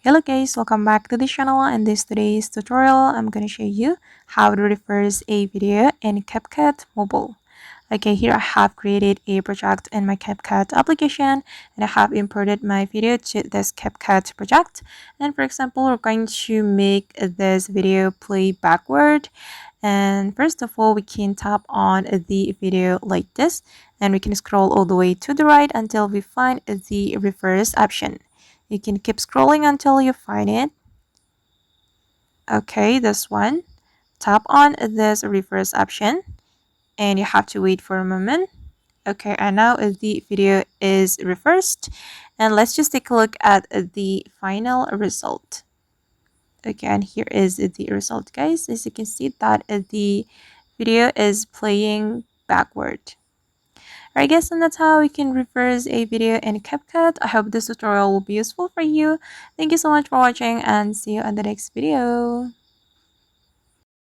Hello guys, welcome back to the channel. In this today's tutorial, I'm going to show you how to reverse a video in CapCut Mobile. Okay, here I have created a project in my CapCut application and I have imported my video to this CapCut project. And for example, we're going to make this video play backward. And first of all, we can tap on the video like this and we can scroll all the way to the right until we find the reverse option. You can keep scrolling until you find it. Okay, this one. Tap on this reverse option and you have to wait for a moment. Okay, and now the video is reversed and let's just take a look at the final result. Okay, and here is the result, guys. As you can see that the video is playing backward. Alright guys, and that's how we can reverse a video in CapCut. I hope this tutorial will be useful for you. Thank you so much for watching and see you on the next video.